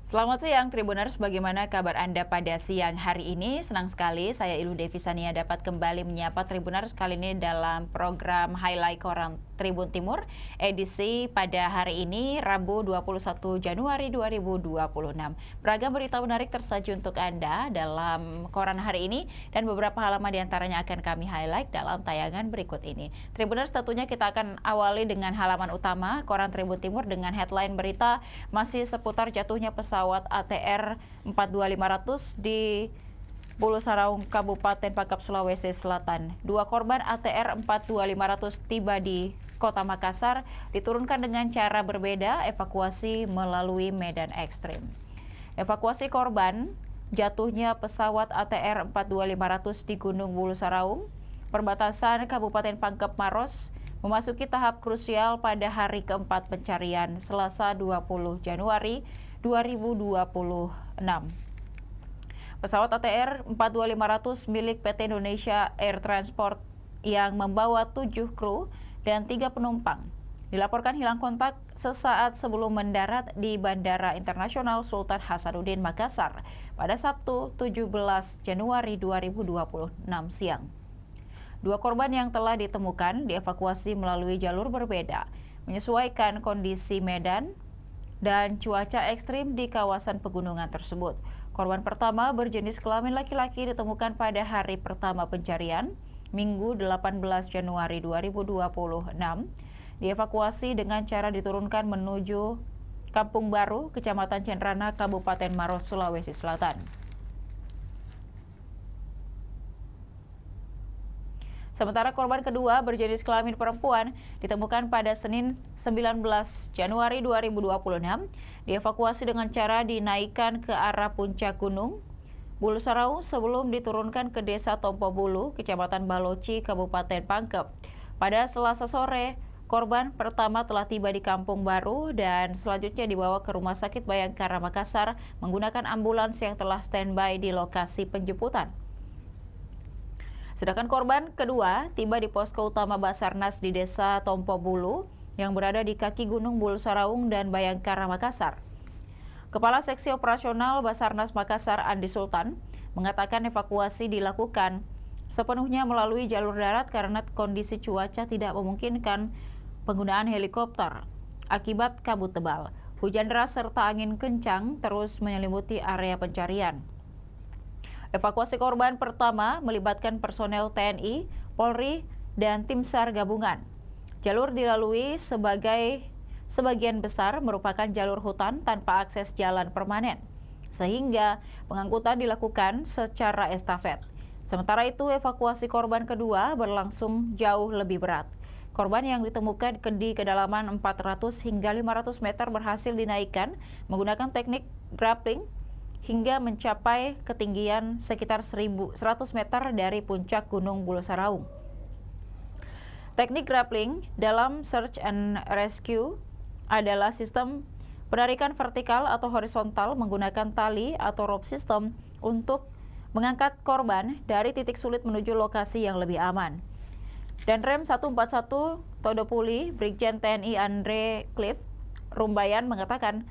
Selamat siang Tribuners, bagaimana kabar Anda pada siang hari ini? Senang sekali saya Ilu Devisania dapat kembali menyapa Tribuners kali ini dalam program Highlight Koran Tribun Timur edisi pada hari ini Rabu 21 Januari 2026. Beragam berita menarik tersaji untuk Anda dalam koran hari ini dan beberapa halaman diantaranya akan kami highlight dalam tayangan berikut ini. Tribuners, tentunya kita akan awali dengan halaman utama koran Tribun Timur dengan headline berita masih seputar jatuhnya pesawat ATR 42500 di Bulu Saraung, Kabupaten Pangkep, Sulawesi Selatan. Dua korban ATR 42500 tiba di Kota Makassar, diturunkan dengan cara berbeda, evakuasi melalui medan ekstrim. Evakuasi korban jatuhnya pesawat ATR 42500 di Gunung Bulu Saraung, perbatasan Kabupaten Pangkep Maros, memasuki tahap krusial pada hari keempat pencarian, Selasa 20 Januari 2026. Pesawat ATR 42500 milik PT Indonesia Air Transport yang membawa 7 kru dan 3 penumpang dilaporkan hilang kontak sesaat sebelum mendarat di Bandara Internasional Sultan Hasanuddin Makassar pada Sabtu 17 Januari 2026 siang. Dua korban yang telah ditemukan dievakuasi melalui jalur berbeda, menyesuaikan kondisi medan dan cuaca ekstrim di kawasan pegunungan tersebut. Korban pertama berjenis kelamin laki-laki ditemukan pada hari pertama pencarian, Minggu 18 Januari 2026. Dievakuasi dengan cara diturunkan menuju Kampung Baru, Kecamatan Cenrana, Kabupaten Maros, Sulawesi Selatan. Sementara korban kedua berjenis kelamin perempuan ditemukan pada Senin 19 Januari 2026, dievakuasi dengan cara dinaikkan ke arah puncak gunung Bulu Saraung sebelum diturunkan ke Desa Tompo Bulu, Kecamatan Baloci, Kabupaten Pangkep. Pada Selasa sore, korban pertama telah tiba di Kampung Baru dan selanjutnya dibawa ke Rumah Sakit Bayangkara Makassar menggunakan ambulans yang telah standby di lokasi penjemputan. Sedangkan korban kedua tiba di posko utama Basarnas di Desa Tompo Bulu yang berada di kaki Gunung Bulu Saraung dan Bayangkara Makassar. Kepala Seksi Operasional Basarnas Makassar, Andi Sultan, mengatakan evakuasi dilakukan sepenuhnya melalui jalur darat karena kondisi cuaca tidak memungkinkan penggunaan helikopter akibat kabut tebal. Hujan deras serta angin kencang terus menyelimuti area pencarian. Evakuasi korban pertama melibatkan personel TNI, Polri, dan tim SAR gabungan. Jalur dilalui sebagian besar merupakan jalur hutan tanpa akses jalan permanen, sehingga pengangkutan dilakukan secara estafet. Sementara itu, evakuasi korban kedua berlangsung jauh lebih berat. Korban yang ditemukan di kedalaman 400 hingga 500 meter berhasil dinaikkan menggunakan teknik grappling hingga mencapai ketinggian sekitar 1.100 meter dari puncak Gunung Bulu Saraung. Teknik grappling dalam search and rescue adalah sistem penarikan vertikal atau horizontal menggunakan tali atau rope system untuk mengangkat korban dari titik sulit menuju lokasi yang lebih aman. Dan Rem 141 Todopuli, Brigjen TNI Andre Cliff Rumbayan mengatakan,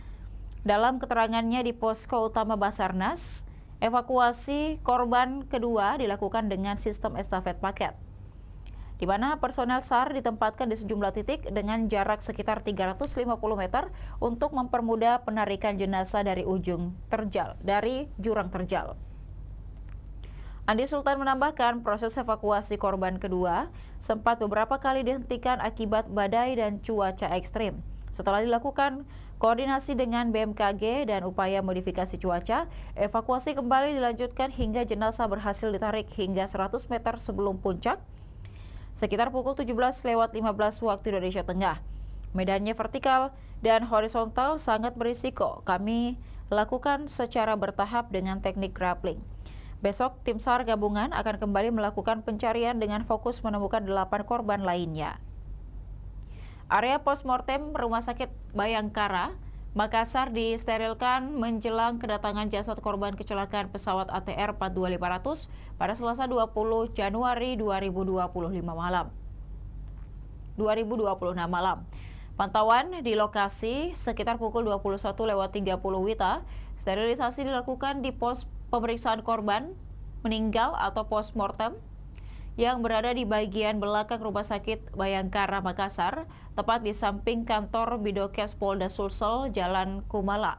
dalam keterangannya di posko utama Basarnas, evakuasi korban kedua dilakukan dengan sistem estafet paket, di mana personel SAR ditempatkan di sejumlah titik dengan jarak sekitar 350 meter untuk mempermudah penarikan jenazah dari jurang terjal. Andi Sultan menambahkan proses evakuasi korban kedua sempat beberapa kali dihentikan akibat badai dan cuaca ekstrim. Setelah dilakukan koordinasi dengan BMKG dan upaya modifikasi cuaca, evakuasi kembali dilanjutkan hingga jenazah berhasil ditarik hingga 100 meter sebelum puncak, sekitar pukul 17:15 waktu Indonesia Tengah. Medannya vertikal dan horizontal sangat berisiko. Kami lakukan secara bertahap dengan teknik grappling. Besok, tim SAR gabungan akan kembali melakukan pencarian dengan fokus menemukan 8 korban lainnya. Area postmortem Rumah Sakit Bayangkara Makassar disterilkan menjelang kedatangan jasad korban kecelakaan pesawat ATR 42500 pada Selasa 20 Januari 2026 malam. Pantauan di lokasi sekitar pukul 21.30 WITA, sterilisasi dilakukan di pos pemeriksaan korban meninggal atau postmortem yang berada di bagian belakang Rumah Sakit Bayangkara Makassar, tepat di samping kantor Bidokes Polda Sulsel, Jalan Kumala.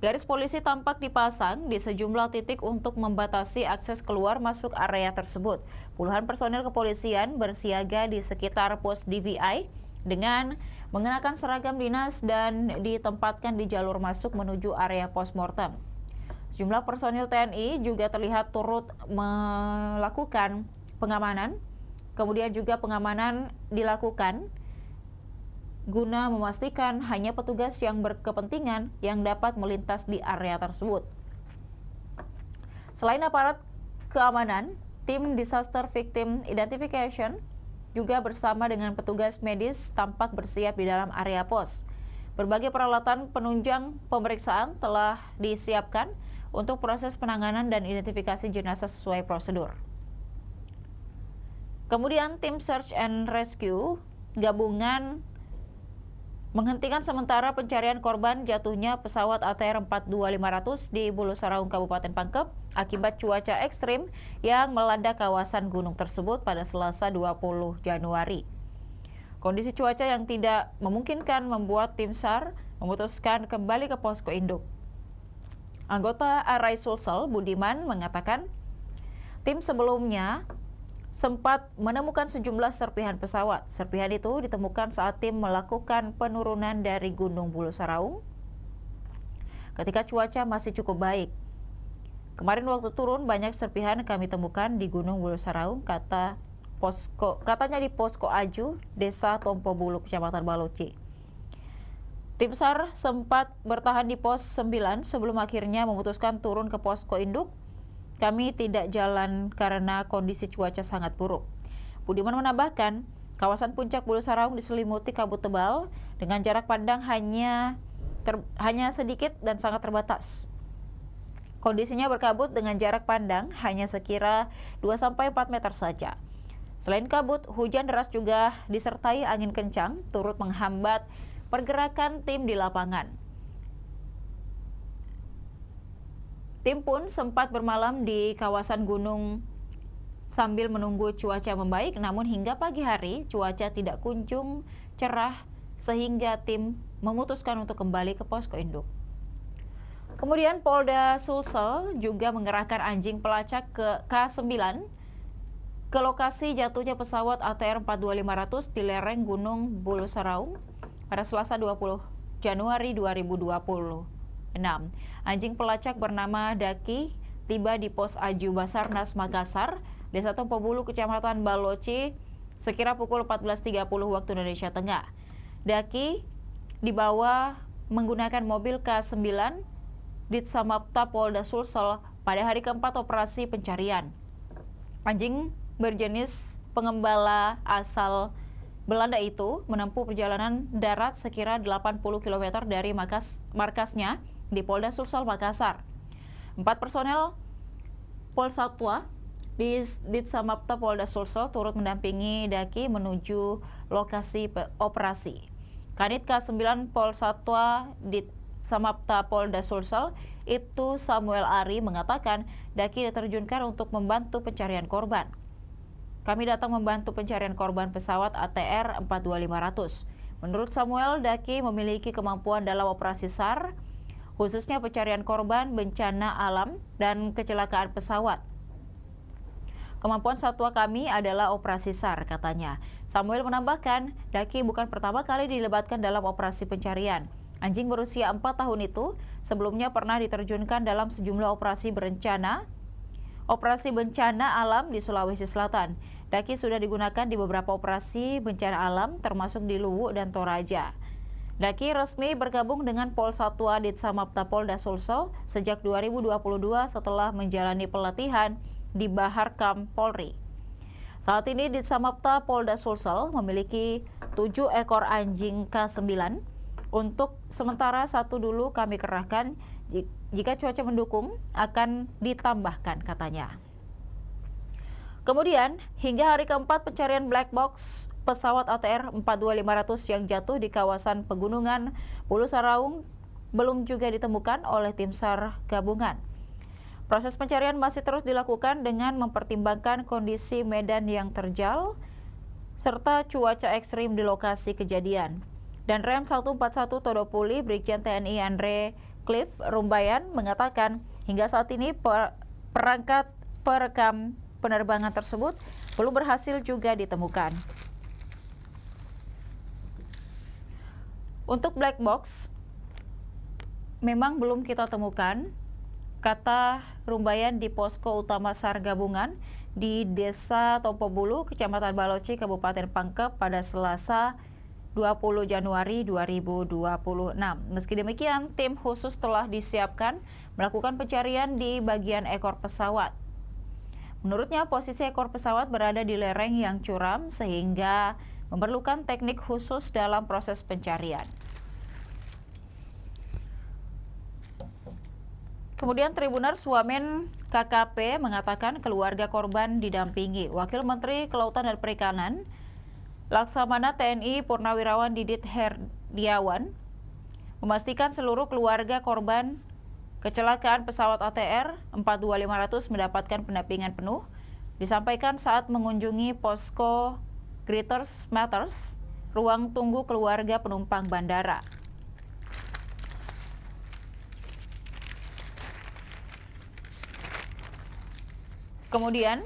Garis polisi tampak dipasang di sejumlah titik untuk membatasi akses keluar masuk area tersebut. Puluhan personel kepolisian bersiaga di sekitar pos DVI dengan mengenakan seragam dinas dan ditempatkan di jalur masuk menuju area postmortem. Sejumlah personil TNI juga terlihat turut melakukan pengamanan, kemudian juga pengamanan dilakukan guna memastikan hanya petugas yang berkepentingan yang dapat melintas di area tersebut. Selain aparat keamanan, tim Disaster Victim Identification juga bersama dengan petugas medis tampak bersiap di dalam area pos. Berbagai peralatan penunjang pemeriksaan telah disiapkan untuk proses penanganan dan identifikasi jenazah sesuai prosedur. Kemudian tim Search and Rescue gabungan menghentikan sementara pencarian korban jatuhnya pesawat ATR 42500 di Bulu Saraung, Kabupaten Pangkep akibat cuaca ekstrim yang melanda kawasan gunung tersebut pada Selasa 20 Januari. Kondisi cuaca yang tidak memungkinkan membuat tim SAR memutuskan kembali ke posko induk. Anggota Arai Sulsel, Budiman, mengatakan tim sebelumnya sempat menemukan sejumlah serpihan pesawat. Serpihan itu ditemukan saat tim melakukan penurunan dari Gunung Bulu Saraung ketika cuaca masih cukup baik. Kemarin waktu turun banyak serpihan kami temukan di Gunung Bulu Saraung, katanya di Posko Aju, Desa Tompo Bulu, Kecamatan Baloci. Tim SAR sempat bertahan di pos 9 sebelum akhirnya memutuskan turun ke posko induk. Kami tidak jalan karena kondisi cuaca sangat buruk. Budiman menambahkan, kawasan puncak Bulu Saraung diselimuti kabut tebal dengan jarak pandang hanya sedikit dan sangat terbatas. Kondisinya berkabut dengan jarak pandang hanya sekira 2-4 meter saja. Selain kabut, hujan deras juga disertai angin kencang turut menghambat pergerakan tim di lapangan. Tim pun sempat bermalam di kawasan gunung sambil menunggu cuaca membaik, namun hingga pagi hari cuaca tidak kunjung cerah sehingga tim memutuskan untuk kembali ke posko induk. Kemudian Polda Sulsel juga mengerahkan anjing pelacak ke K9 ke lokasi jatuhnya pesawat ATR 42500 di lereng Gunung Bulu Saraung pada Selasa 20 Januari 2026. Anjing pelacak bernama Daki tiba di Pos Aju Basarnas Makassar, Desa Tompo Bulu, Kecamatan Baloci, sekira pukul 14.30 waktu Indonesia Tengah. Daki dibawa menggunakan mobil K9 Ditsamapta Polda Sulsel pada hari keempat operasi pencarian. Anjing berjenis pengembala asal Belanda itu menempuh perjalanan darat sekira 80 km dari markasnya di Polda Sulsel Makassar. 4 personel Polsatwa di Ditsamapta Polda Sulsel turut mendampingi Daki menuju lokasi operasi. Kanit K9 Polsatwa Ditsamapta Polda Sulsel itu Samuel Ari mengatakan Daki diterjunkan untuk membantu pencarian korban. Kami datang membantu pencarian korban pesawat ATR 42500. Menurut Samuel, Daki memiliki kemampuan dalam operasi SAR, khususnya pencarian korban bencana alam dan kecelakaan pesawat. Kemampuan satwa kami adalah operasi SAR, katanya. Samuel menambahkan, Daki bukan pertama kali dilibatkan dalam operasi pencarian. Anjing berusia 4 tahun itu sebelumnya pernah diterjunkan dalam sejumlah operasi bencana alam di Sulawesi Selatan. Daki sudah digunakan di beberapa operasi bencana alam termasuk di Luwu dan Toraja. Daki resmi bergabung dengan Polsatwa Ditsamapta Polda Sulsel sejak 2022 setelah menjalani pelatihan di Bahar Kam Polri. Saat ini Ditsamapta Polda Sulsel memiliki 7 ekor anjing K9. Untuk sementara satu dulu kami kerahkan, jika cuaca mendukung akan ditambahkan, katanya. Kemudian, hingga hari keempat pencarian black box pesawat ATR 42500 yang jatuh di kawasan Pegunungan Bulu Saraung belum juga ditemukan oleh tim SAR gabungan. Proses pencarian masih terus dilakukan dengan mempertimbangkan kondisi medan yang terjal serta cuaca ekstrim di lokasi kejadian. Dan Rem 141 Todopuli, Brigjen TNI Andre Cliff Rumbayan mengatakan hingga saat ini perangkat perekam penerbangan tersebut belum berhasil juga ditemukan. Untuk black box memang belum kita temukan, kata Rumbayan di posko utama SAR gabungan di Desa Tompobulu, Kecamatan Baloci, Kabupaten Pangkep pada Selasa 20 Januari 2026. Meski demikian, tim khusus telah disiapkan melakukan pencarian di bagian ekor pesawat. Menurutnya, posisi ekor pesawat berada di lereng yang curam sehingga memerlukan teknik khusus dalam proses pencarian. Kemudian Tribuners Wamen KKP mengatakan keluarga korban didampingi Wakil Menteri Kelautan dan Perikanan Laksamana TNI Purnawirawan Didit Herdiawan memastikan seluruh keluarga korban kecelakaan pesawat ATR 42500 mendapatkan pendampingan penuh, disampaikan saat mengunjungi posko Greeters Matters, ruang tunggu keluarga penumpang bandara. Kemudian,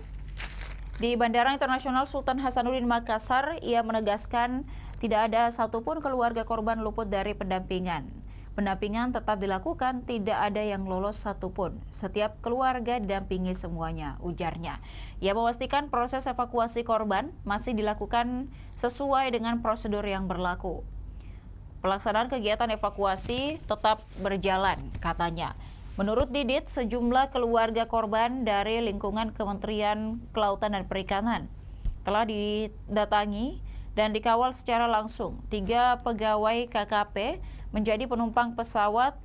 di Bandara Internasional Sultan Hasanuddin Makassar, ia menegaskan tidak ada satupun keluarga korban luput dari pendampingan. Pendampingan tetap dilakukan, tidak ada yang lolos satupun. Setiap keluarga didampingi semuanya, ujarnya. Ia memastikan proses evakuasi korban masih dilakukan sesuai dengan prosedur yang berlaku. Pelaksanaan kegiatan evakuasi tetap berjalan, katanya. Menurut Didit, sejumlah keluarga korban dari lingkungan Kementerian Kelautan dan Perikanan telah didatangi dan dikawal secara langsung. 3 pegawai KKP menjadi penumpang pesawat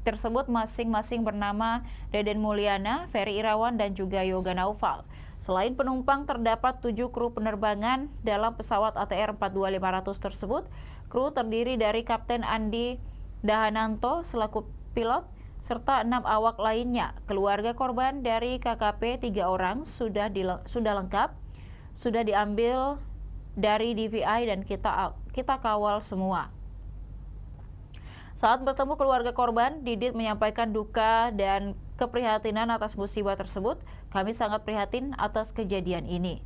tersebut masing-masing bernama Deden Mulyana, Ferry Irawan, dan juga Yoga Naufal. Selain penumpang, terdapat 7 kru penerbangan dalam pesawat ATR 42500 tersebut. Kru terdiri dari Kapten Andi Dahananto selaku pilot, serta 6 awak lainnya. Keluarga korban dari KKP 3 orang sudah lengkap, sudah diambil dari DVI dan kita kawal semua. Saat bertemu keluarga korban, Didit menyampaikan duka dan keprihatinan atas musibah tersebut. Kami sangat prihatin atas kejadian ini.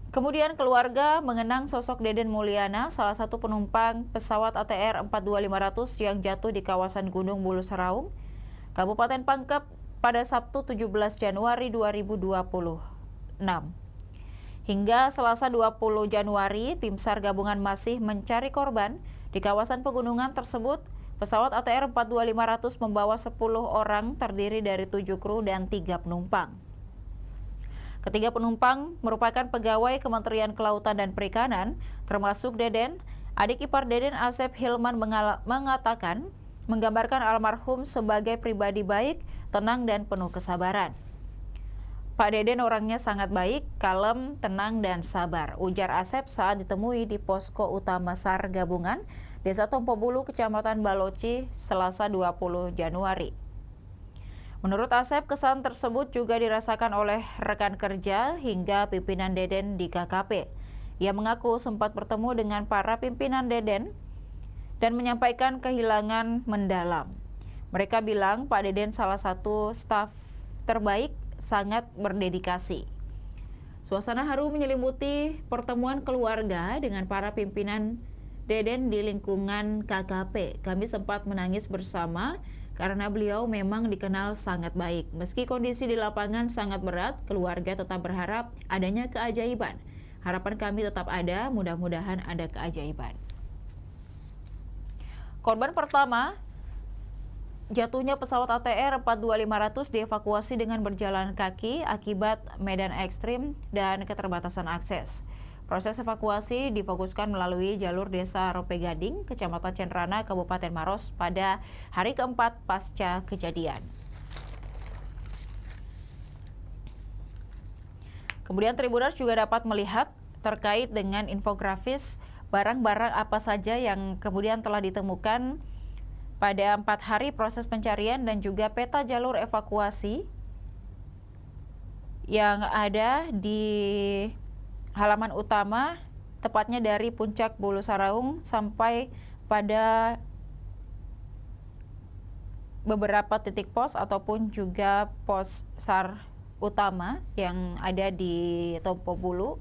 Kemudian keluarga mengenang sosok Deden Mulyana, salah satu penumpang pesawat ATR 42500 yang jatuh di kawasan Gunung Bulu Saraung, Kabupaten Pangkep pada Sabtu 17 Januari 2026. Hingga Selasa 20 Januari, tim SAR gabungan masih mencari korban di kawasan pegunungan tersebut. Pesawat ATR 42500 membawa 10 orang terdiri dari 7 kru dan 3 penumpang. Ketiga penumpang merupakan pegawai Kementerian Kelautan dan Perikanan, termasuk Deden. Adik ipar Deden, Asep Hilman, mengatakan menggambarkan almarhum sebagai pribadi baik, tenang, dan penuh kesabaran. Pak Deden orangnya sangat baik, kalem, tenang, dan sabar, ujar Asep saat ditemui di posko utama SAR gabungan Desa Tompobulu, Kecamatan Baloci, Selasa 20 Januari. Menurut Asep, kesan tersebut juga dirasakan oleh rekan kerja hingga pimpinan Deden di KKP. Ia mengaku sempat bertemu dengan para pimpinan Deden dan menyampaikan kehilangan mendalam. Mereka bilang Pak Deden salah satu staf terbaik, sangat berdedikasi. Suasana haru menyelimuti pertemuan keluarga dengan para pimpinan Deden di lingkungan KKP. Kami sempat menangis bersama karena beliau memang dikenal sangat baik. Meski kondisi di lapangan sangat berat, keluarga tetap berharap adanya keajaiban. Harapan kami tetap ada, mudah-mudahan ada keajaiban. Korban pertama, jatuhnya pesawat ATR 42500 dievakuasi dengan berjalan kaki akibat medan ekstrim dan keterbatasan akses. Proses evakuasi difokuskan melalui jalur Desa Rope Gading, Kecamatan Cenrana, Kabupaten Maros pada hari keempat pasca kejadian. Kemudian Tribuners juga dapat melihat terkait dengan infografis barang-barang apa saja yang kemudian telah ditemukan pada 4 hari proses pencarian dan juga peta jalur evakuasi yang ada di halaman utama, tepatnya dari puncak Bulu Saraung sampai pada beberapa titik pos ataupun juga pos SAR utama yang ada di Tompo Bulu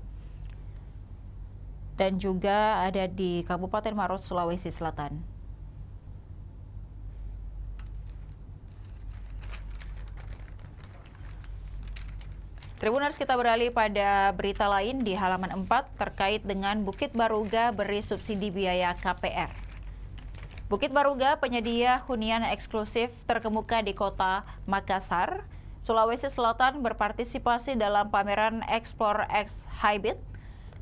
dan juga ada di Kabupaten Maros, Sulawesi Selatan. Tribuners, kita beralih pada berita lain di halaman 4 terkait dengan Bukit Baruga beri subsidi biaya KPR. Bukit Baruga, penyedia hunian eksklusif terkemuka di kota Makassar, Sulawesi Selatan, berpartisipasi dalam pameran Explore X Hybrid.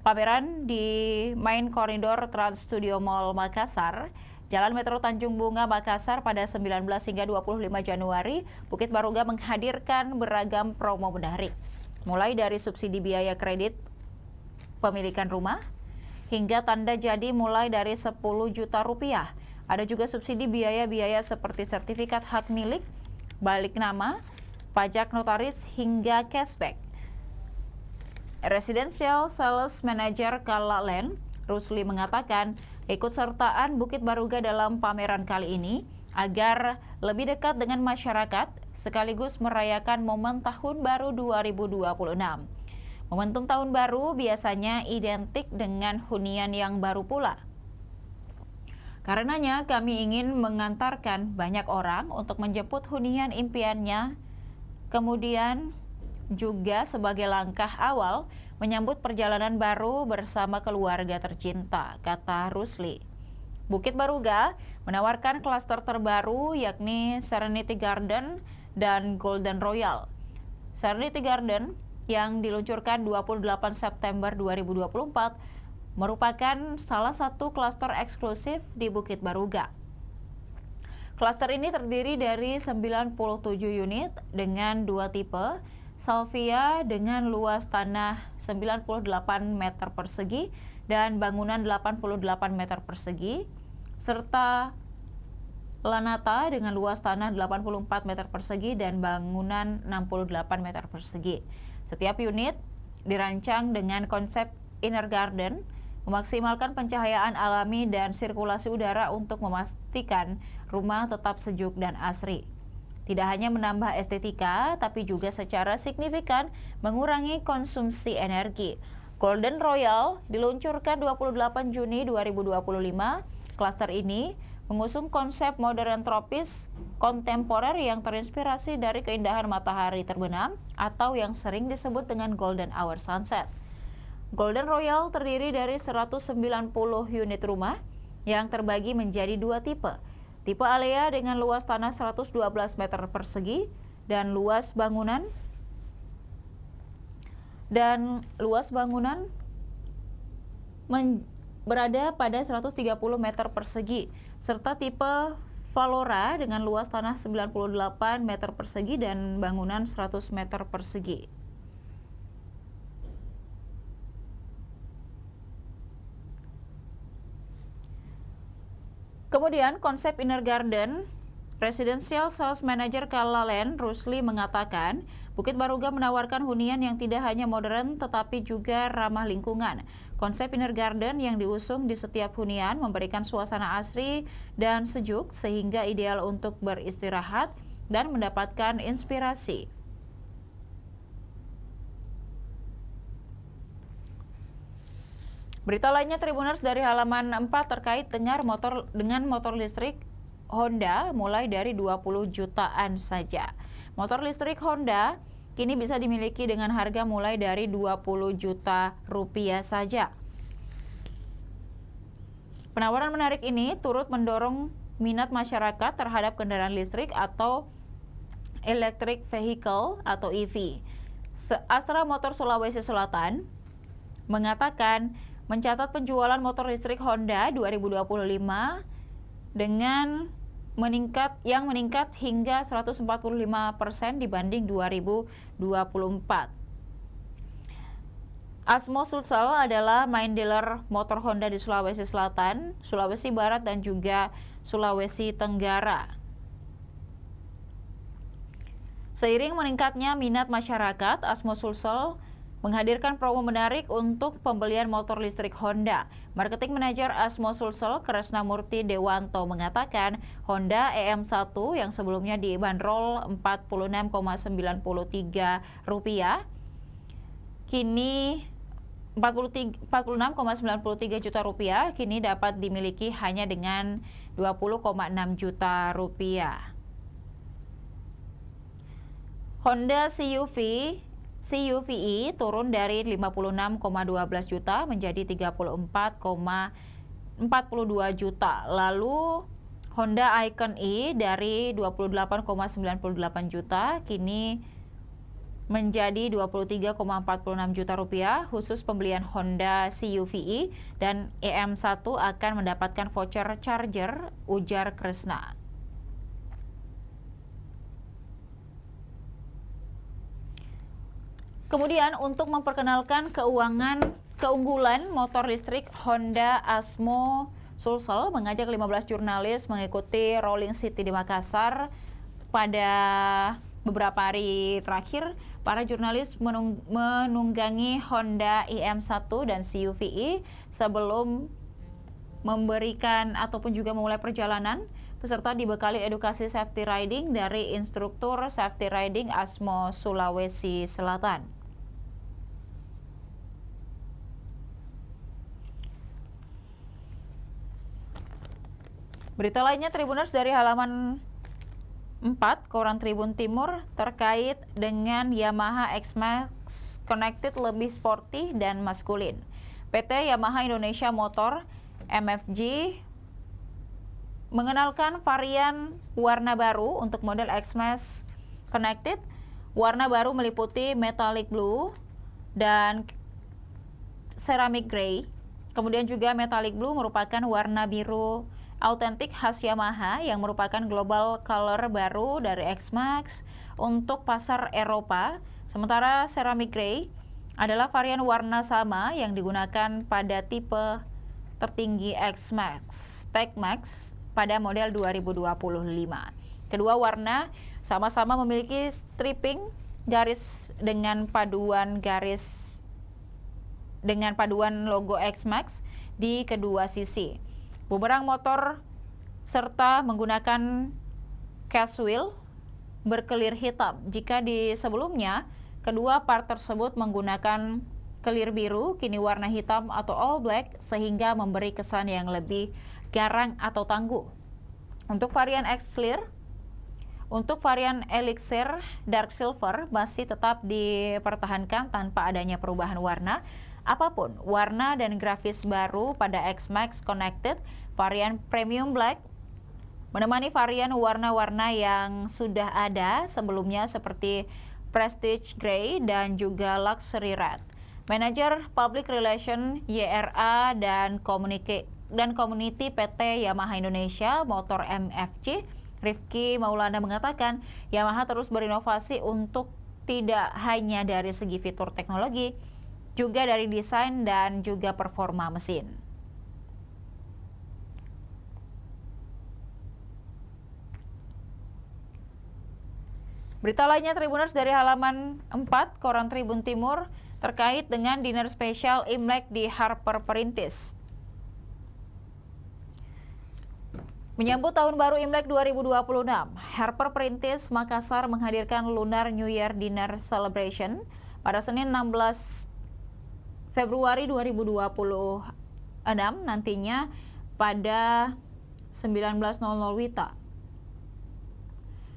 Pameran di Main Koridor Trans Studio Mall Makassar, Jalan Metro Tanjung Bunga, Makassar pada 19 hingga 25 Januari, Bukit Baruga menghadirkan beragam promo menarik. Mulai dari subsidi biaya kredit pemilikan rumah, hingga tanda jadi mulai dari 10 juta rupiah. Ada juga subsidi biaya-biaya seperti sertifikat hak milik, balik nama, pajak notaris, hingga cashback. Residential Sales Manager Kala Land, Rusli, mengatakan ikutsertaan Bukit Baruga dalam pameran kali ini agar lebih dekat dengan masyarakat sekaligus merayakan momen Tahun Baru 2026. Momentum Tahun Baru biasanya identik dengan hunian yang baru pula. Karenanya kami ingin mengantarkan banyak orang untuk menjemput hunian impiannya, kemudian juga sebagai langkah awal menyambut perjalanan baru bersama keluarga tercinta, kata Rusli. Bukit Baruga menawarkan klaster terbaru yakni Serenity Garden dan Golden Royal. Serenity Garden yang diluncurkan 28 September 2024 merupakan salah satu klaster eksklusif di Bukit Baruga. Klaster ini terdiri dari 97 unit dengan 2 tipe, Salvia dengan luas tanah 98 meter persegi dan bangunan 88 meter persegi, serta Lanata dengan luas tanah 84 meter persegi dan bangunan 68 meter persegi. Setiap unit dirancang dengan konsep inner garden, memaksimalkan pencahayaan alami dan sirkulasi udara untuk memastikan rumah tetap sejuk dan asri. Tidak hanya menambah estetika, tapi juga secara signifikan mengurangi konsumsi energi. Golden Royal diluncurkan 28 Juni 2025. Klaster ini mengusung konsep modern tropis kontemporer yang terinspirasi dari keindahan matahari terbenam atau yang sering disebut dengan golden hour sunset. Golden Royal terdiri dari 190 unit rumah yang terbagi menjadi 2 tipe. Tipe Alea dengan luas tanah 112 meter persegi dan luas bangunan berada pada 130 meter persegi, serta tipe Valora dengan luas tanah 98 meter persegi dan bangunan 100 meter persegi. Kemudian konsep inner garden, Residential Sales Manager Kala Land, Rusli, mengatakan Bukit Baruga menawarkan hunian yang tidak hanya modern tetapi juga ramah lingkungan. Konsep inner garden yang diusung di setiap hunian memberikan suasana asri dan sejuk sehingga ideal untuk beristirahat dan mendapatkan inspirasi. Berita lainnya Tribuners dari halaman 4 terkait dengan motor listrik Honda mulai dari 20 jutaan saja. Motor listrik Honda kini bisa dimiliki dengan harga mulai dari 20 juta rupiah saja. Penawaran menarik ini turut mendorong minat masyarakat terhadap kendaraan listrik atau electric vehicle atau EV. Astra Motor Sulawesi Selatan mengatakan mencatat penjualan motor listrik Honda 2025 dengan meningkat hingga 145% dibanding 2024. Asmo Sulsel adalah main dealer motor Honda di Sulawesi Selatan, Sulawesi Barat, dan juga Sulawesi Tenggara. Seiring meningkatnya minat masyarakat, Asmo Sulsel menghadirkan promo menarik untuk pembelian motor listrik Honda. Marketing Manager Asmo Sulsel, Kresnamurti Dewanto, mengatakan Honda EM1 yang sebelumnya dibanderol Rp46,93 kini 46,93 juta rupiah kini dapat dimiliki hanya dengan 20,6 juta rupiah. Honda CUV-E turun dari 56,12 juta menjadi 34,42 juta. Lalu Honda Icon E dari 28,98 juta kini menjadi 23,46 juta rupiah. Khusus pembelian Honda CUV-E dan EM1 akan mendapatkan voucher charger, ujar Kresna. Kemudian untuk memperkenalkan keunggulan motor listrik Honda, Asmo Sulsel mengajak 15 jurnalis mengikuti Rolling City di Makassar. Pada beberapa hari terakhir, para jurnalis menunggangi Honda EM1 dan CUV-E sebelum memberikan ataupun juga memulai perjalanan. Peserta dibekali edukasi safety riding dari instruktur safety riding Asmo Sulawesi Selatan. Berita lainnya, Tribuners, dari halaman 4 Koran Tribun Timur terkait dengan Yamaha X-Max Connected lebih sporty dan maskulin. PT Yamaha Indonesia Motor MFG mengenalkan varian warna baru untuk model X-Max Connected. Warna baru meliputi metallic blue dan ceramic gray. Kemudian juga metallic blue merupakan warna biru autentik khas Yamaha yang merupakan global color baru dari X-Max untuk pasar Eropa. Sementara ceramic gray adalah varian warna sama yang digunakan pada tipe tertinggi X-Max, Tech-Max pada model 2025. Kedua warna sama-sama memiliki stripping garis dengan paduan logo X-Max di kedua sisi. Bumerang motor serta menggunakan cast wheel berkelir hitam. Jika di sebelumnya kedua part tersebut menggunakan kelir biru, kini warna hitam atau all black sehingga memberi kesan yang lebih garang atau tangguh. Untuk varian Elixir Dark Silver masih tetap dipertahankan tanpa adanya perubahan warna apapun. Warna dan grafis baru pada X-Max Connected varian Premium Black menemani varian warna-warna yang sudah ada sebelumnya seperti Prestige Grey dan juga Luxury Red. Manajer Public Relation YRA dan Community PT Yamaha Indonesia Motor MFG Rifki Maulana mengatakan Yamaha terus berinovasi untuk tidak hanya dari segi fitur teknologi, juga dari desain dan juga performa mesin. Berita lainnya, Tribuners, dari halaman 4 Koran Tribun Timur terkait dengan dinner spesial Imlek di Harper Perintis. Menyambut Tahun Baru Imlek 2026, Harper Perintis Makassar menghadirkan Lunar New Year Dinner Celebration pada Senin 16 Februari 2026 nantinya pada 19.00 WITA.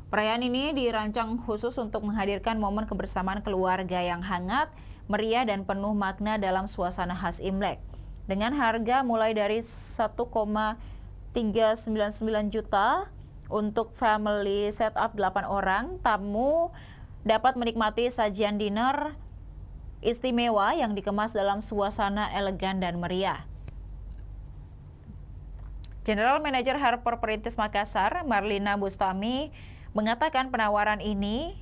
Perayaan ini dirancang khusus untuk menghadirkan momen kebersamaan keluarga yang hangat, meriah dan penuh makna dalam suasana khas Imlek. Dengan harga mulai dari 1,399 juta untuk family setup 8 orang, tamu dapat menikmati sajian dinner istimewa yang dikemas dalam suasana elegan dan meriah. General Manager Harper Perintis Makassar, Marlina Bustami, mengatakan penawaran ini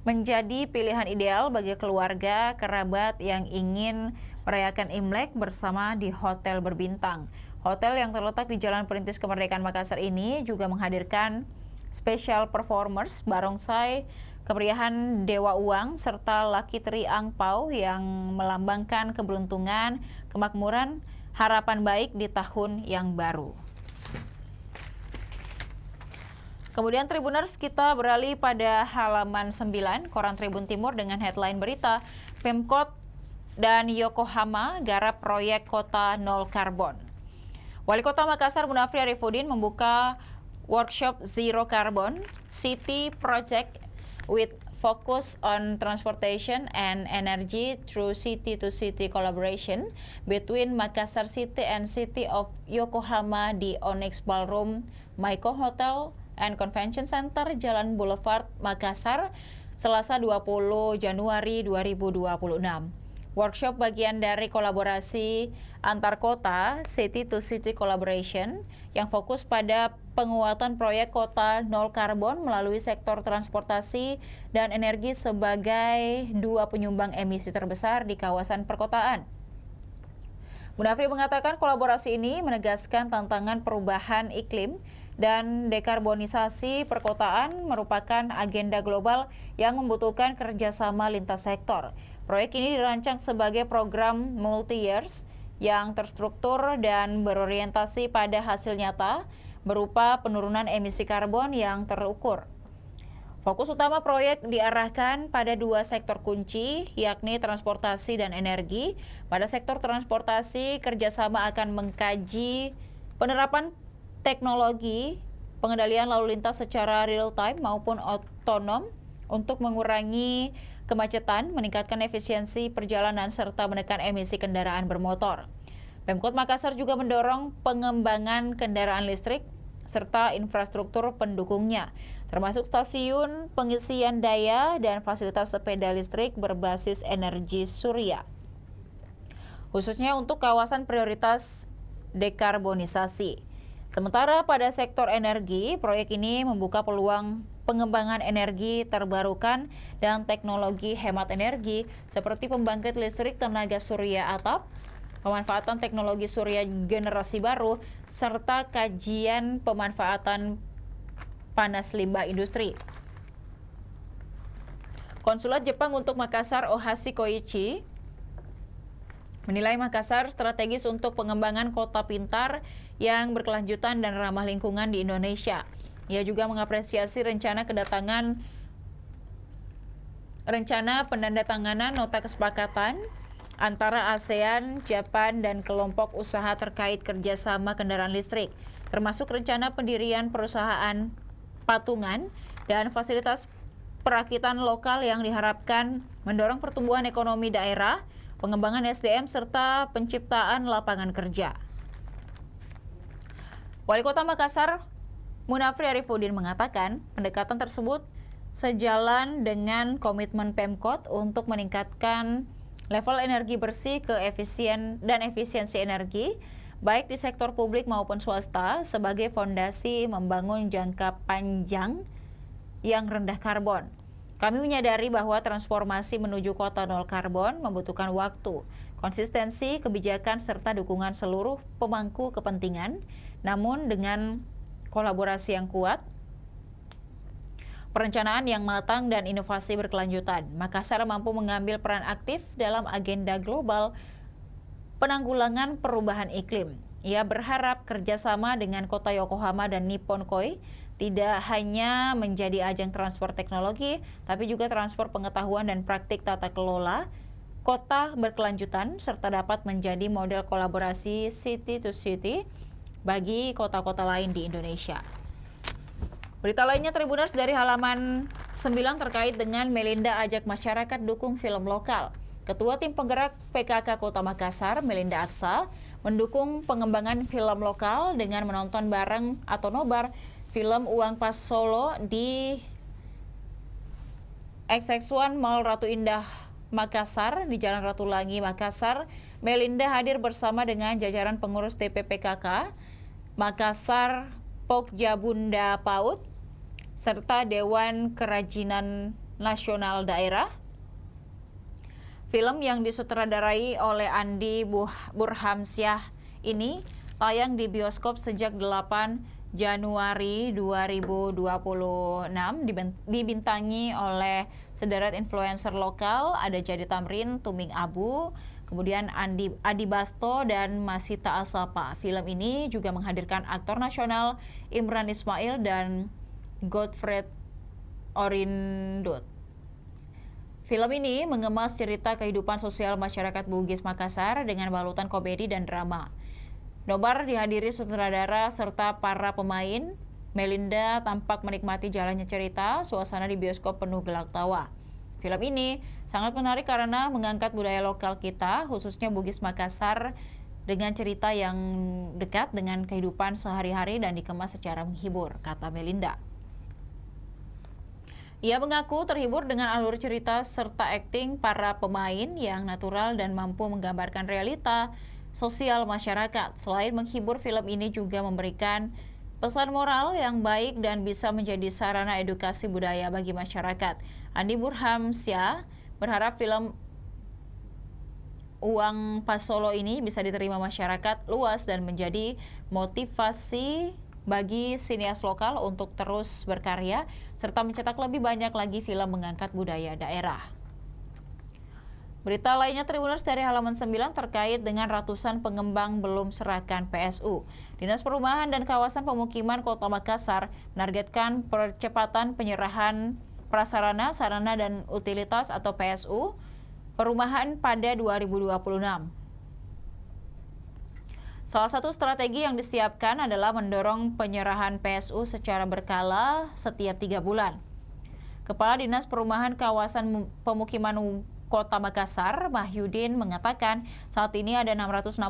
menjadi pilihan ideal bagi keluarga, kerabat yang ingin merayakan Imlek bersama di hotel berbintang. Hotel yang terletak di Jalan Perintis Kemerdekaan Makassar ini juga menghadirkan special performers, barongsai, kemeriahan Dewa Uang, serta Lucky Tree Angpau yang melambangkan keberuntungan, kemakmuran, harapan baik di tahun yang baru. Kemudian Tribuners, kita beralih pada halaman 9 Koran Tribun Timur dengan headline berita Pemkot dan Yokohama garap proyek kota nol karbon. Wali Kota Makassar Munafri Arifudin membuka workshop Zero Carbon City Project with focus on transportation and energy through city-to-city collaboration between Makassar City and City of Yokohama di Onyx Ballroom Maiko Hotel and Convention Center Jalan Boulevard Makassar, Selasa 20 Januari 2026. Workshop bagian dari kolaborasi antar kota City to City Collaboration yang fokus pada penguatan proyek kota nol karbon melalui sektor transportasi dan energi sebagai dua penyumbang emisi terbesar di kawasan perkotaan. Munafri mengatakan kolaborasi ini menegaskan tantangan perubahan iklim dan dekarbonisasi perkotaan merupakan agenda global yang membutuhkan kerjasama lintas sektor. Proyek ini dirancang sebagai program multi-years yang terstruktur dan berorientasi pada hasil nyata berupa penurunan emisi karbon yang terukur. Fokus utama proyek diarahkan pada dua sektor kunci, yakni transportasi dan energi. Pada sektor transportasi, kerjasama akan mengkaji penerapan teknologi pengendalian lalu lintas secara real-time maupun otonom untuk mengurangi kemacetan, meningkatkan efisiensi perjalanan, serta menekan emisi kendaraan bermotor. Pemkot Makassar juga mendorong pengembangan kendaraan listrik serta infrastruktur pendukungnya, termasuk stasiun pengisian daya dan fasilitas sepeda listrik berbasis energi surya, khususnya untuk kawasan prioritas dekarbonisasi. Sementara pada sektor energi, proyek ini membuka peluang pengembangan energi terbarukan dan teknologi hemat energi seperti pembangkit listrik tenaga surya atap, pemanfaatan teknologi surya generasi baru, serta kajian pemanfaatan panas limbah industri. Konsulat Jepang untuk Makassar Ohashi Koichi menilai Makassar strategis untuk pengembangan kota pintar yang berkelanjutan dan ramah lingkungan di Indonesia. Ia juga mengapresiasi rencana penandatanganan nota kesepakatan antara ASEAN, Jepang, dan kelompok usaha terkait kerjasama kendaraan listrik, termasuk rencana pendirian perusahaan patungan dan fasilitas perakitan lokal yang diharapkan mendorong pertumbuhan ekonomi daerah, pengembangan SDM, serta penciptaan lapangan kerja. Wali Kota Makassar Munafri Arifudin mengatakan pendekatan tersebut sejalan dengan komitmen Pemkot untuk meningkatkan level energi bersih dan efisiensi energi baik di sektor publik maupun swasta sebagai fondasi membangun jangka panjang yang rendah karbon. Kami menyadari bahwa transformasi menuju kota nol karbon membutuhkan waktu, konsistensi, kebijakan, serta dukungan seluruh pemangku kepentingan. Namun dengan kolaborasi yang kuat, perencanaan yang matang, dan inovasi berkelanjutan, Makassar mampu mengambil peran aktif dalam agenda global penanggulangan perubahan iklim. Ia berharap kerjasama dengan Kota Yokohama dan Nippon Koi tidak hanya menjadi ajang transfer teknologi, tapi juga transfer pengetahuan dan praktik tata kelola kota berkelanjutan, serta dapat menjadi model kolaborasi city to city bagi kota-kota lain di Indonesia. Berita lainnya Tribuners dari halaman 9 terkait dengan Melinda ajak masyarakat dukung film lokal. Ketua Tim Penggerak PKK Kota Makassar, Melinda Aksa, mendukung pengembangan film lokal dengan menonton bareng atau nobar film Uang Pas Solo di XX1 Mall Ratu Indah Makassar di Jalan Ratu Langi Makassar. Melinda hadir bersama dengan jajaran pengurus TPPKK Makassar Pokja Bunda PAUD serta Dewan Kerajinan nasional daerah. Film yang disutradarai oleh Andi Burhamsyah ini tayang di bioskop sejak 8 Januari 2026, dibintangi oleh sederet influencer lokal, ada Jadi Tamrin, Tuming Abu, kemudian Adi Basto, dan Masita Asapa. Film ini juga menghadirkan aktor nasional Imran Ismail dan Godfred Orindut. Film ini mengemas cerita kehidupan sosial masyarakat Bugis Makassar dengan balutan komedi dan drama. Nobar dihadiri sutradara serta para pemain. Melinda tampak menikmati jalannya cerita, suasana di bioskop penuh gelak tawa. Film ini sangat menarik karena mengangkat budaya lokal kita, khususnya Bugis Makassar, dengan cerita yang dekat dengan kehidupan sehari-hari dan dikemas secara menghibur, kata Melinda. Ia mengaku terhibur dengan alur cerita serta akting para pemain yang natural dan mampu menggambarkan realita sosial masyarakat. Selain menghibur, film ini juga memberikan pesan moral yang baik dan bisa menjadi sarana edukasi budaya bagi masyarakat. Andi Burhamsyah berharap film Uang Pas Solo ini bisa diterima masyarakat luas dan menjadi motivasi bagi sinias lokal untuk terus berkarya serta mencetak lebih banyak lagi film mengangkat budaya daerah. Berita lainnya Tribuners dari halaman 9 terkait dengan ratusan pengembang belum serahkan PSU. Dinas Perumahan dan Kawasan Pemukiman Kota Makassar menargetkan percepatan penyerahan prasarana, sarana dan utilitas atau PSU perumahan pada 2026. Salah satu strategi yang disiapkan adalah mendorong penyerahan PSU secara berkala setiap 3 bulan. Kepala Dinas Perumahan Kawasan Pemukiman Kota Makassar, Mahyudin, mengatakan saat ini ada 662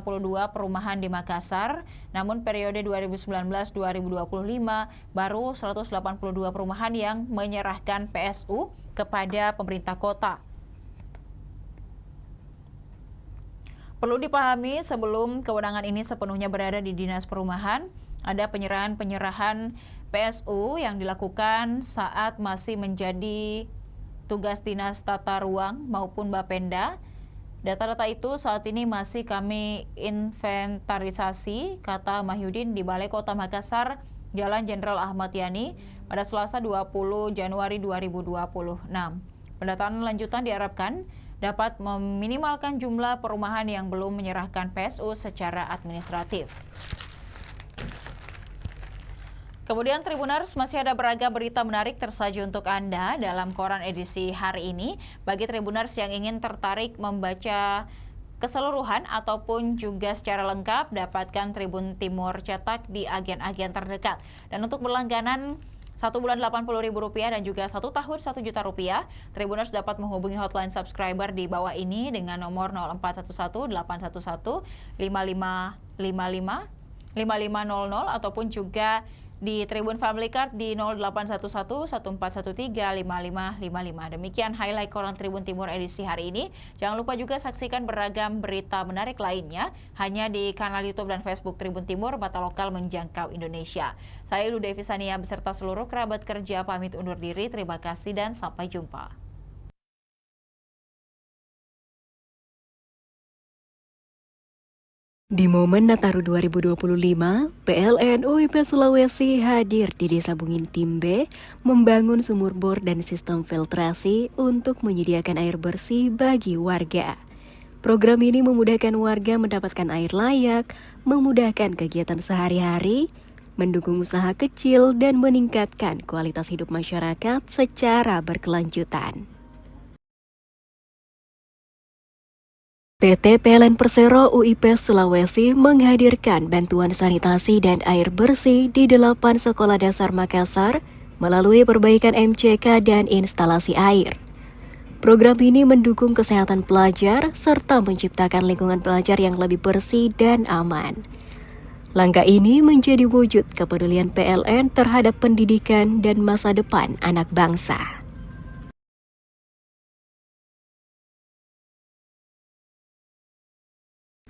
perumahan di Makassar, namun periode 2019-2025 baru 182 perumahan yang menyerahkan PSU kepada pemerintah kota. Perlu dipahami, sebelum kewenangan ini sepenuhnya berada di Dinas Perumahan, ada penyerahan-penyerahan PSU yang dilakukan saat masih menjadi tugas Dinas Tata Ruang maupun Bapenda. Data-data itu saat ini masih kami inventarisasi, kata Mahyudin di Balai Kota Makassar, Jalan Jenderal Ahmad Yani, pada Selasa 20 Januari 2026. Pendataan lanjutan diharapkan dapat meminimalkan jumlah perumahan yang belum menyerahkan PSU secara administratif. Kemudian Tribuners, masih ada beragam berita menarik tersaji untuk Anda dalam koran edisi hari ini. Bagi Tribuners yang ingin tertarik membaca keseluruhan ataupun juga secara lengkap, dapatkan Tribun Timur cetak di agen-agen terdekat. Dan untuk berlangganan 1 bulan Rp80.000 dan juga 1 tahun Rp1.000.000, Tribuners dapat menghubungi hotline subscriber di bawah ini dengan nomor 0411 811 5555 5500 ataupun juga di Tribun Family Card di 0811 1413 5555. Demikian highlight koran Tribun Timur edisi hari ini. Jangan lupa juga saksikan beragam berita menarik lainnya hanya di kanal YouTube dan Facebook Tribun Timur, mata lokal menjangkau Indonesia. Saya Luda Evisania beserta seluruh kerabat kerja pamit undur diri. Terima kasih dan sampai jumpa. Di momen Nataru 2025, PLN UIP Sulawesi hadir di Desa Bungin Timbe membangun sumur bor dan sistem filtrasi untuk menyediakan air bersih bagi warga. Program ini memudahkan warga mendapatkan air layak, memudahkan kegiatan sehari-hari, mendukung usaha kecil, dan meningkatkan kualitas hidup masyarakat secara berkelanjutan. PT PLN Persero UIP Sulawesi menghadirkan bantuan sanitasi dan air bersih di 8 sekolah dasar Makassar melalui perbaikan MCK dan instalasi air. Program ini mendukung kesehatan pelajar serta menciptakan lingkungan belajar yang lebih bersih dan aman. Langkah ini menjadi wujud kepedulian PLN terhadap pendidikan dan masa depan anak bangsa.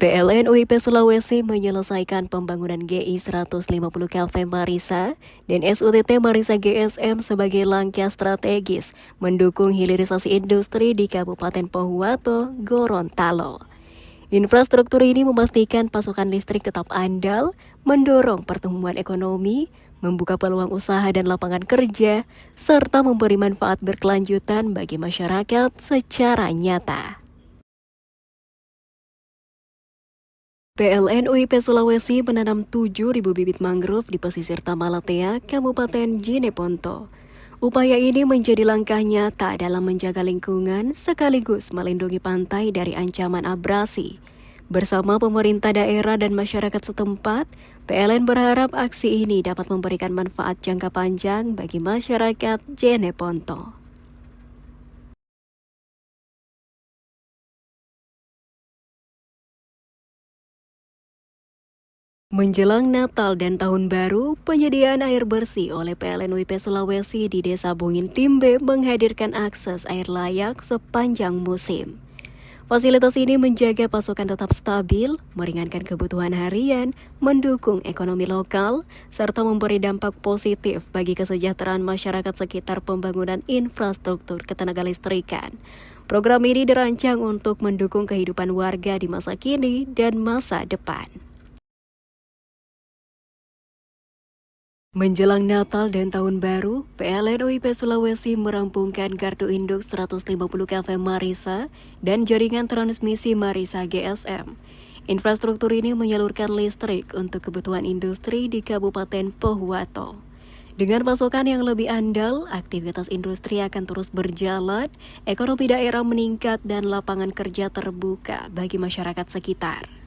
PLN UIP Sulawesi menyelesaikan pembangunan GI 150 kV Marisa dan SUTT Marisa GSM sebagai langkah strategis mendukung hilirisasi industri di Kabupaten Pohuwato, Gorontalo. Infrastruktur ini memastikan pasokan listrik tetap andal, mendorong pertumbuhan ekonomi, membuka peluang usaha dan lapangan kerja, serta memberi manfaat berkelanjutan bagi masyarakat secara nyata. PLN UIP Sulawesi menanam 7.000 bibit mangrove di pesisir Tamalatea, Kabupaten Jeneponto. Upaya ini menjadi langkah nyata dalam menjaga lingkungan sekaligus melindungi pantai dari ancaman abrasi. Bersama pemerintah daerah dan masyarakat setempat, PLN berharap aksi ini dapat memberikan manfaat jangka panjang bagi masyarakat Jeneponto. Menjelang Natal dan Tahun Baru, penyediaan air bersih oleh PLN UIP Sulawesi di Desa Bungin Timbe menghadirkan akses air layak sepanjang musim. Fasilitas ini menjaga pasokan tetap stabil, meringankan kebutuhan harian, mendukung ekonomi lokal, serta memberi dampak positif bagi kesejahteraan masyarakat sekitar pembangunan infrastruktur ketenagalistrikan. Program ini dirancang untuk mendukung kehidupan warga di masa kini dan masa depan. Menjelang Natal dan Tahun Baru, PLN UIP Sulawesi merampungkan Gardu Induk 150 kV Marisa dan jaringan transmisi Marisa GSM. Infrastruktur ini menyalurkan listrik untuk kebutuhan industri di Kabupaten Pohuwato. Dengan pasokan yang lebih andal, aktivitas industri akan terus berjalan, ekonomi daerah meningkat dan lapangan kerja terbuka bagi masyarakat sekitar.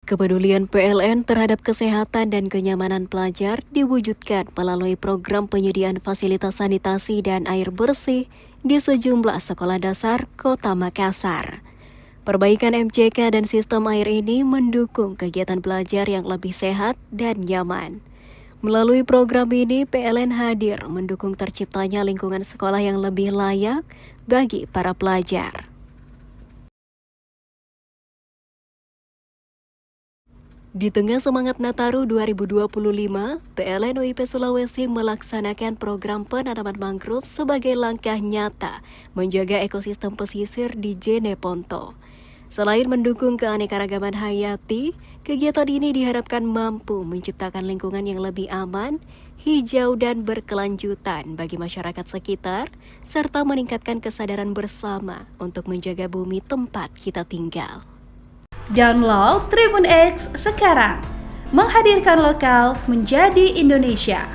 Kepedulian PLN terhadap kesehatan dan kenyamanan pelajar diwujudkan melalui program penyediaan fasilitas sanitasi dan air bersih di sejumlah sekolah dasar Kota Makassar. Perbaikan MCK dan sistem air ini mendukung kegiatan belajar yang lebih sehat dan nyaman. Melalui program ini, PLN hadir mendukung terciptanya lingkungan sekolah yang lebih layak bagi para pelajar. Di tengah semangat Nataru 2025, PLN UIP Sulawesi melaksanakan program penanaman mangrove sebagai langkah nyata menjaga ekosistem pesisir di Jeneponto. Selain mendukung keanekaragaman hayati, kegiatan ini diharapkan mampu menciptakan lingkungan yang lebih aman, hijau dan berkelanjutan bagi masyarakat sekitar, serta meningkatkan kesadaran bersama untuk menjaga bumi tempat kita tinggal. Download Tribun X sekarang, menghadirkan lokal menjadi Indonesia.